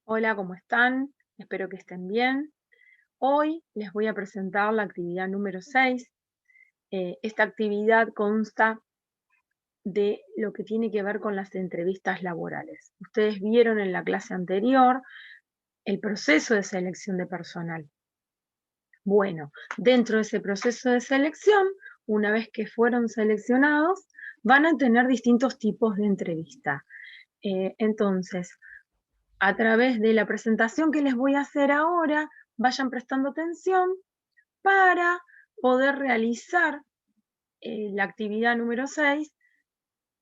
Hola, ¿cómo están? Espero que estén bien. Hoy les voy a presentar la actividad número 6. Esta actividad consta de lo que tiene que ver con las entrevistas laborales. Ustedes vieron en la clase anterior el proceso de selección de personal. Bueno, dentro de ese proceso de selección, una vez que fueron seleccionados, van a tener distintos tipos de entrevista. Entonces, a través de la presentación que les voy a hacer ahora, vayan prestando atención para poder realizar la actividad número 6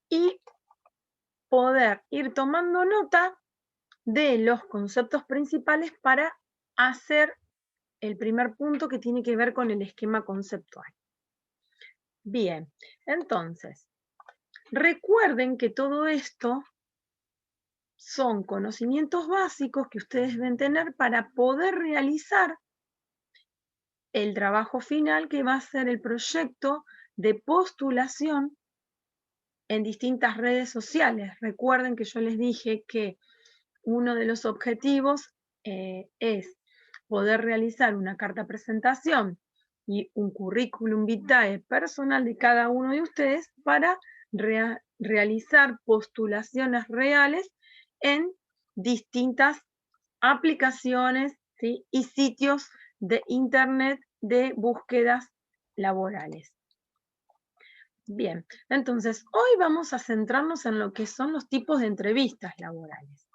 y poder ir tomando nota de los conceptos principales para hacer el primer punto que tiene que ver con el esquema conceptual. Bien, entonces, recuerden que todo esto son conocimientos básicos que ustedes deben tener para poder realizar el trabajo final, que va a ser el proyecto de postulación en distintas redes sociales. Recuerden que yo les dije que uno de los objetivos es poder realizar una carta presentación y un currículum vitae personal de cada uno de ustedes para realizar postulaciones reales en distintas aplicaciones, ¿sí? Y sitios de internet de búsquedas laborales. Bien, entonces hoy vamos a centrarnos en lo que son los tipos de entrevistas laborales.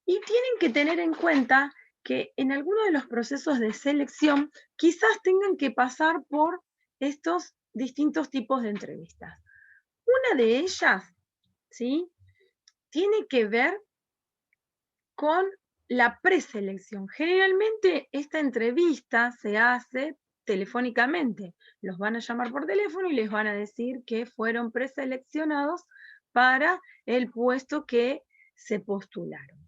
Y tienen que tener en cuenta que en alguno de los procesos de selección quizás tengan que pasar por estos distintos tipos de entrevistas. Una de ellas, ¿sí? Tiene que ver con la preselección. Generalmente esta entrevista se hace telefónicamente. Los van a llamar por teléfono y les van a decir que fueron preseleccionados para el puesto que se postularon.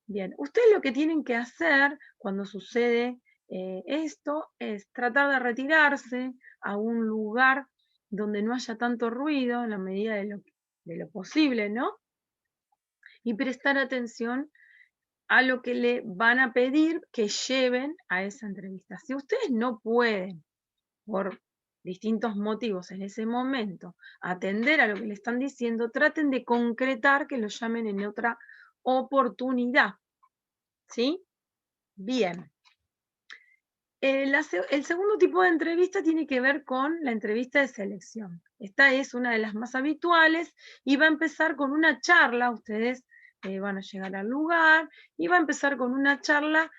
Bien, ustedes lo que tienen que hacer cuando sucede esto es tratar de retirarse a un lugar donde no haya tanto ruido en la medida de lo posible, ¿no? Y prestar atención a lo que le van a pedir que lleven a esa entrevista. Si ustedes no pueden, por distintos motivos en ese momento, atender a lo que le están diciendo, traten de concretar que lo llamen en otra oportunidad. ¿Sí? Bien. El segundo tipo de entrevista tiene que ver con la entrevista de selección. Esta es una de las más habituales y va a empezar con una charla. Ustedes van a llegar al lugar y va a empezar con una charla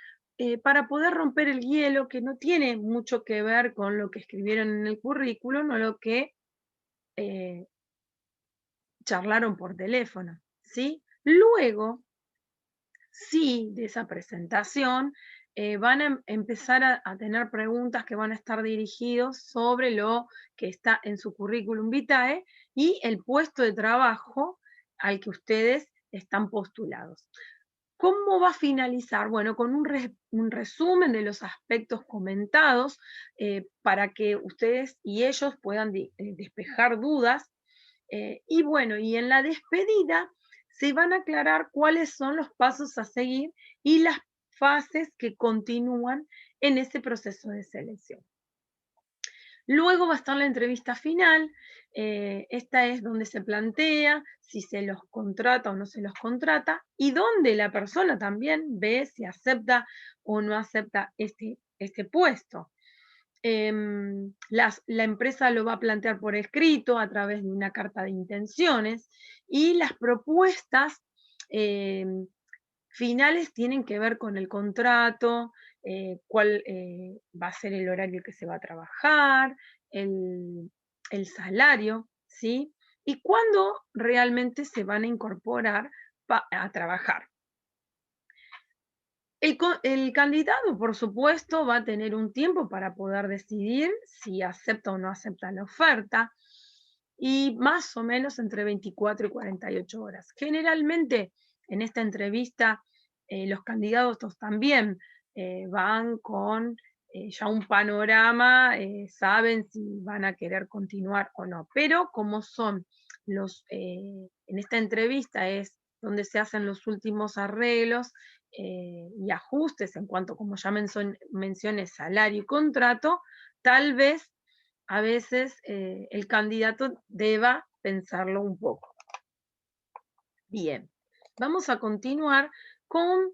para poder romper el hielo, que no tiene mucho que ver con lo que escribieron en el currículum o lo que eh, charlaron por teléfono, ¿sí? Luego, sí, de esa presentación, van a empezar a tener preguntas que van a estar dirigidos sobre lo que está en su currículum vitae y el puesto de trabajo al que ustedes están postulados. ¿Cómo va a finalizar? Bueno, con un resumen de los aspectos comentados para que ustedes y ellos puedan despejar dudas. Y bueno, y en la despedida se van a aclarar cuáles son los pasos a seguir y las fases que continúan en ese proceso de selección. Luego va a estar la entrevista final. Esta es donde se plantea si se los contrata o no se los contrata y donde la persona también ve si acepta o no acepta este puesto. La empresa lo va a plantear por escrito a través de una carta de intenciones y las propuestas finales tienen que ver con el contrato, cuál va a ser el horario que se va a trabajar, el, el salario, ¿sí? Y cuándo realmente se van a incorporar a trabajar. El candidato, por supuesto, va a tener un tiempo para poder decidir si acepta o no acepta la oferta, y más o menos entre 24 y 48 horas. Generalmente, en esta entrevista, los candidatos también van con ya un panorama, saben si van a querer continuar o no. Pero como son en esta entrevista es donde se hacen los últimos arreglos y ajustes en cuanto, como ya mencioné, salario y contrato, tal vez a veces el candidato deba pensarlo un poco. Bien, vamos a continuar con,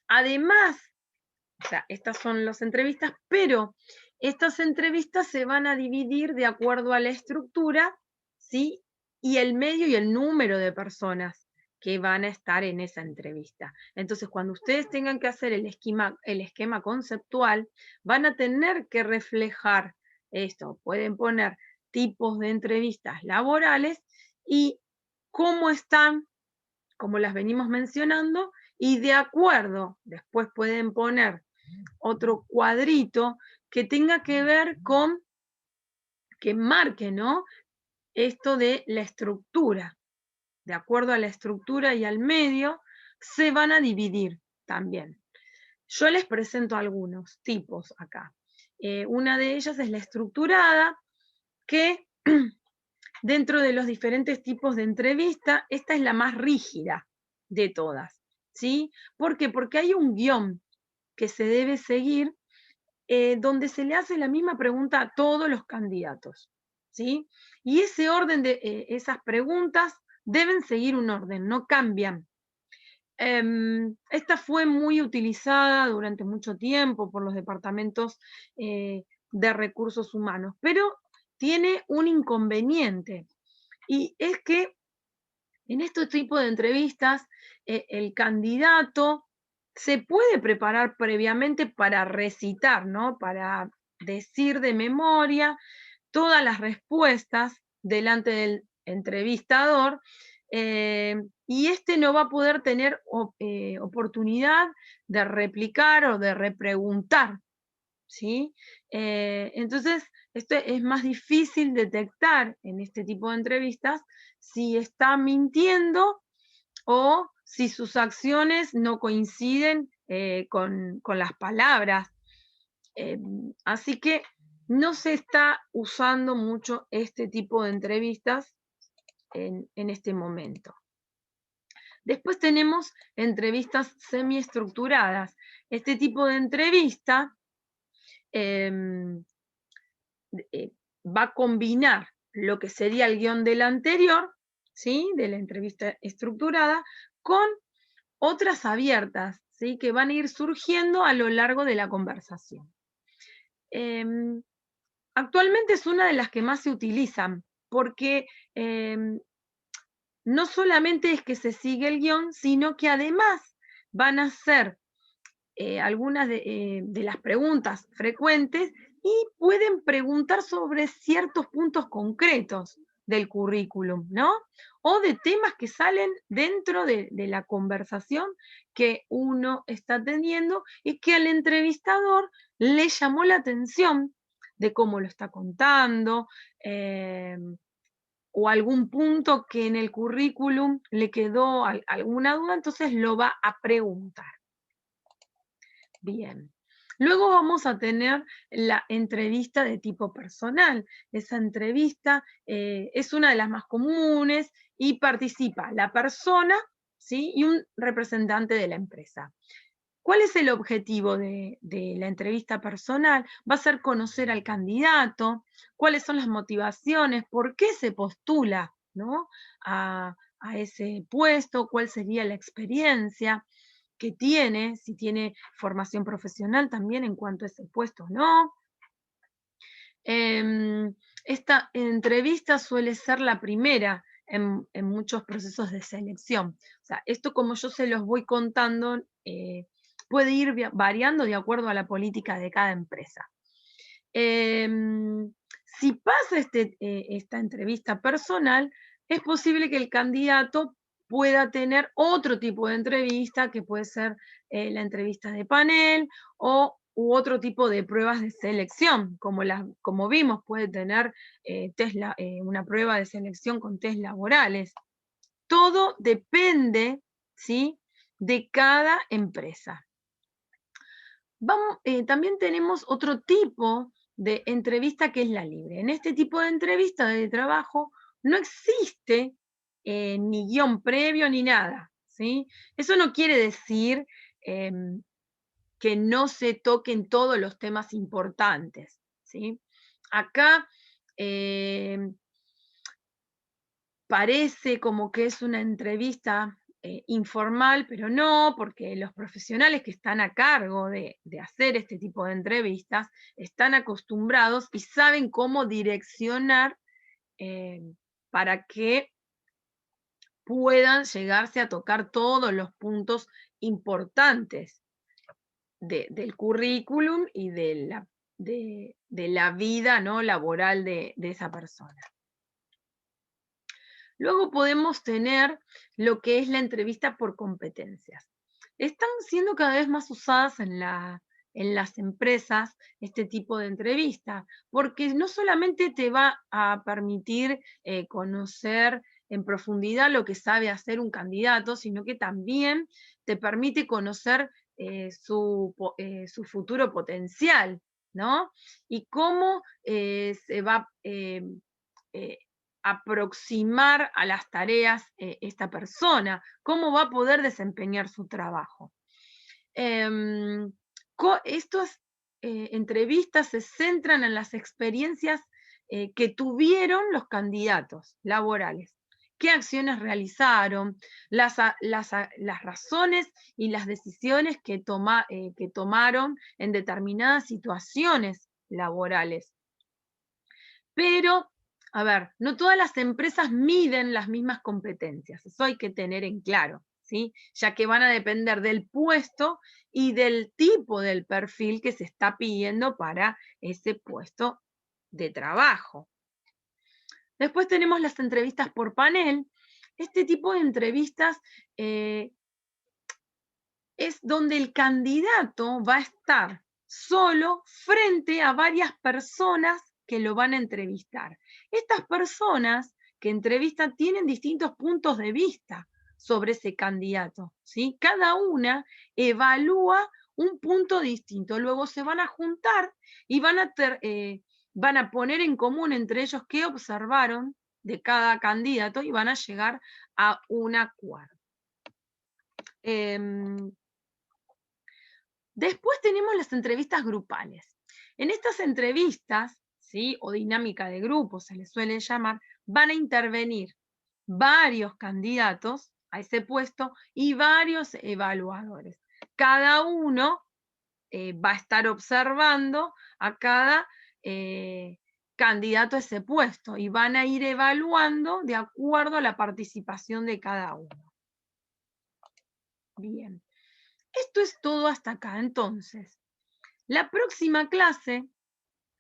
además, o sea, estas son las entrevistas, pero estas entrevistas se van a dividir de acuerdo a la estructura, ¿sí? Y el medio y el número de personas que van a estar en esa entrevista. Entonces, cuando ustedes tengan que hacer el esquema conceptual, van a tener que reflejar esto. Pueden poner tipos de entrevistas laborales y cómo están, como las venimos mencionando, y de acuerdo, después pueden poner otro cuadrito que tenga que ver con, que marque, ¿no? Esto de la estructura. De acuerdo a la estructura y al medio, se van a dividir también. Yo les presento algunos tipos acá. Una de ellas es la estructurada, que dentro de los diferentes tipos de entrevista, esta es la más rígida de todas, ¿sí? ¿Por qué? Porque hay un guión que se debe seguir donde se le hace la misma pregunta a todos los candidatos, ¿sí? Y ese orden de esas preguntas deben seguir un orden, no cambian. Esta fue muy utilizada durante mucho tiempo por los departamentos de recursos humanos, pero tiene un inconveniente, y es que en este tipo de entrevistas el candidato se puede preparar previamente para recitar, ¿no? Para decir de memoria todas las respuestas delante del entrevistador, y este no va a poder tener oportunidad de replicar o de repreguntar, ¿sí? Entonces, esto es más difícil detectar en este tipo de entrevistas si está mintiendo o si sus acciones no coinciden con las palabras. Así que no se está usando mucho este tipo de entrevistas en este momento. Después tenemos entrevistas semiestructuradas. Este tipo de entrevista va a combinar lo que sería el guión del anterior, ¿sí? De la entrevista estructurada, con otras abiertas, ¿sí? Que van a ir surgiendo a lo largo de la conversación. Actualmente es una de las que más se utilizan, porque no solamente es que se sigue el guión, sino que además van a ser algunas de las preguntas frecuentes y pueden preguntar sobre ciertos puntos concretos del currículum, ¿no? O de temas que salen dentro de la conversación que uno está teniendo y que al entrevistador le llamó la atención de cómo lo está contando, o algún punto que en el currículum le quedó alguna duda, entonces lo va a preguntar. Bien. Luego vamos a tener la entrevista de tipo personal. Esa entrevista es una de las más comunes y participa la persona, ¿sí? Y un representante de la empresa. ¿Cuál es el objetivo de la entrevista personal? Va a ser conocer al candidato, cuáles son las motivaciones, por qué se postula, ¿no? a ese puesto, cuál sería la experiencia que tiene, si tiene formación profesional también en cuanto a ese puesto, ¿no? Esta entrevista suele ser la primera en muchos procesos de selección. O sea, esto, como yo se los voy contando, puede ir variando de acuerdo a la política de cada empresa. Si pasa esta entrevista personal, es posible que el candidato pueda tener otro tipo de entrevista, que puede ser la entrevista de panel u otro tipo de pruebas de selección, como vimos, puede tener una prueba de selección con test laborales. Todo depende, ¿sí?, de cada empresa. También tenemos otro tipo de entrevista, que es la libre. En este tipo de entrevista de trabajo no existe ni guión previo ni nada, ¿sí? Eso no quiere decir que no se toquen todos los temas importantes, ¿sí? Acá parece como que es una entrevista informal, pero no, porque los profesionales que están a cargo de hacer este tipo de entrevistas están acostumbrados y saben cómo direccionar para que puedan llegarse a tocar todos los puntos importantes del currículum y de la vida, ¿no?, laboral de esa persona. Luego podemos tener lo que es la entrevista por competencias. Están siendo cada vez más usadas en las empresas este tipo de entrevista, porque no solamente te va a permitir conocer en profundidad lo que sabe hacer un candidato, sino que también te permite conocer su futuro potencial, ¿no? Y cómo se va eh, aproximar a las tareas esta persona, cómo va a poder desempeñar su trabajo. Estas entrevistas se centran en las experiencias que tuvieron los candidatos laborales, qué acciones realizaron, las razones y las decisiones que tomaron en determinadas situaciones laborales. Pero, a ver, no todas las empresas miden las mismas competencias, eso hay que tener en claro, ¿sí? Ya que van a depender del puesto y del tipo del perfil que se está pidiendo para ese puesto de trabajo. Después tenemos las entrevistas por panel. Este tipo de entrevistas es donde el candidato va a estar solo frente a varias personas que lo van a entrevistar. Estas personas que entrevistan tienen distintos puntos de vista sobre ese candidato, ¿sí? Cada una evalúa un punto distinto. Luego se van a juntar y van a poner en común entre ellos qué observaron de cada candidato y van a llegar a un acuerdo. Después tenemos las entrevistas grupales. En estas entrevistas, ¿sí?, o dinámica de grupo se les suele llamar, van a intervenir varios candidatos a ese puesto y varios evaluadores. Cada uno va a estar observando a cada candidato a ese puesto y van a ir evaluando de acuerdo a la participación de cada uno. Bien. Esto es todo hasta acá. Entonces, la próxima clase,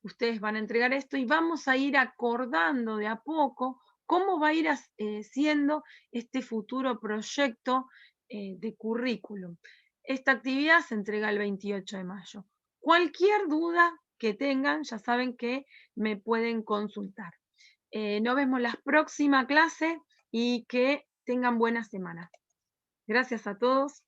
ustedes van a entregar esto y vamos a ir acordando de a poco cómo va a ir siendo este futuro proyecto de currículum. Esta actividad se entrega el 28 de mayo. Cualquier duda que tengan, ya saben que me pueden consultar. Nos vemos la próxima clase y que tengan buena semana. Gracias a todos.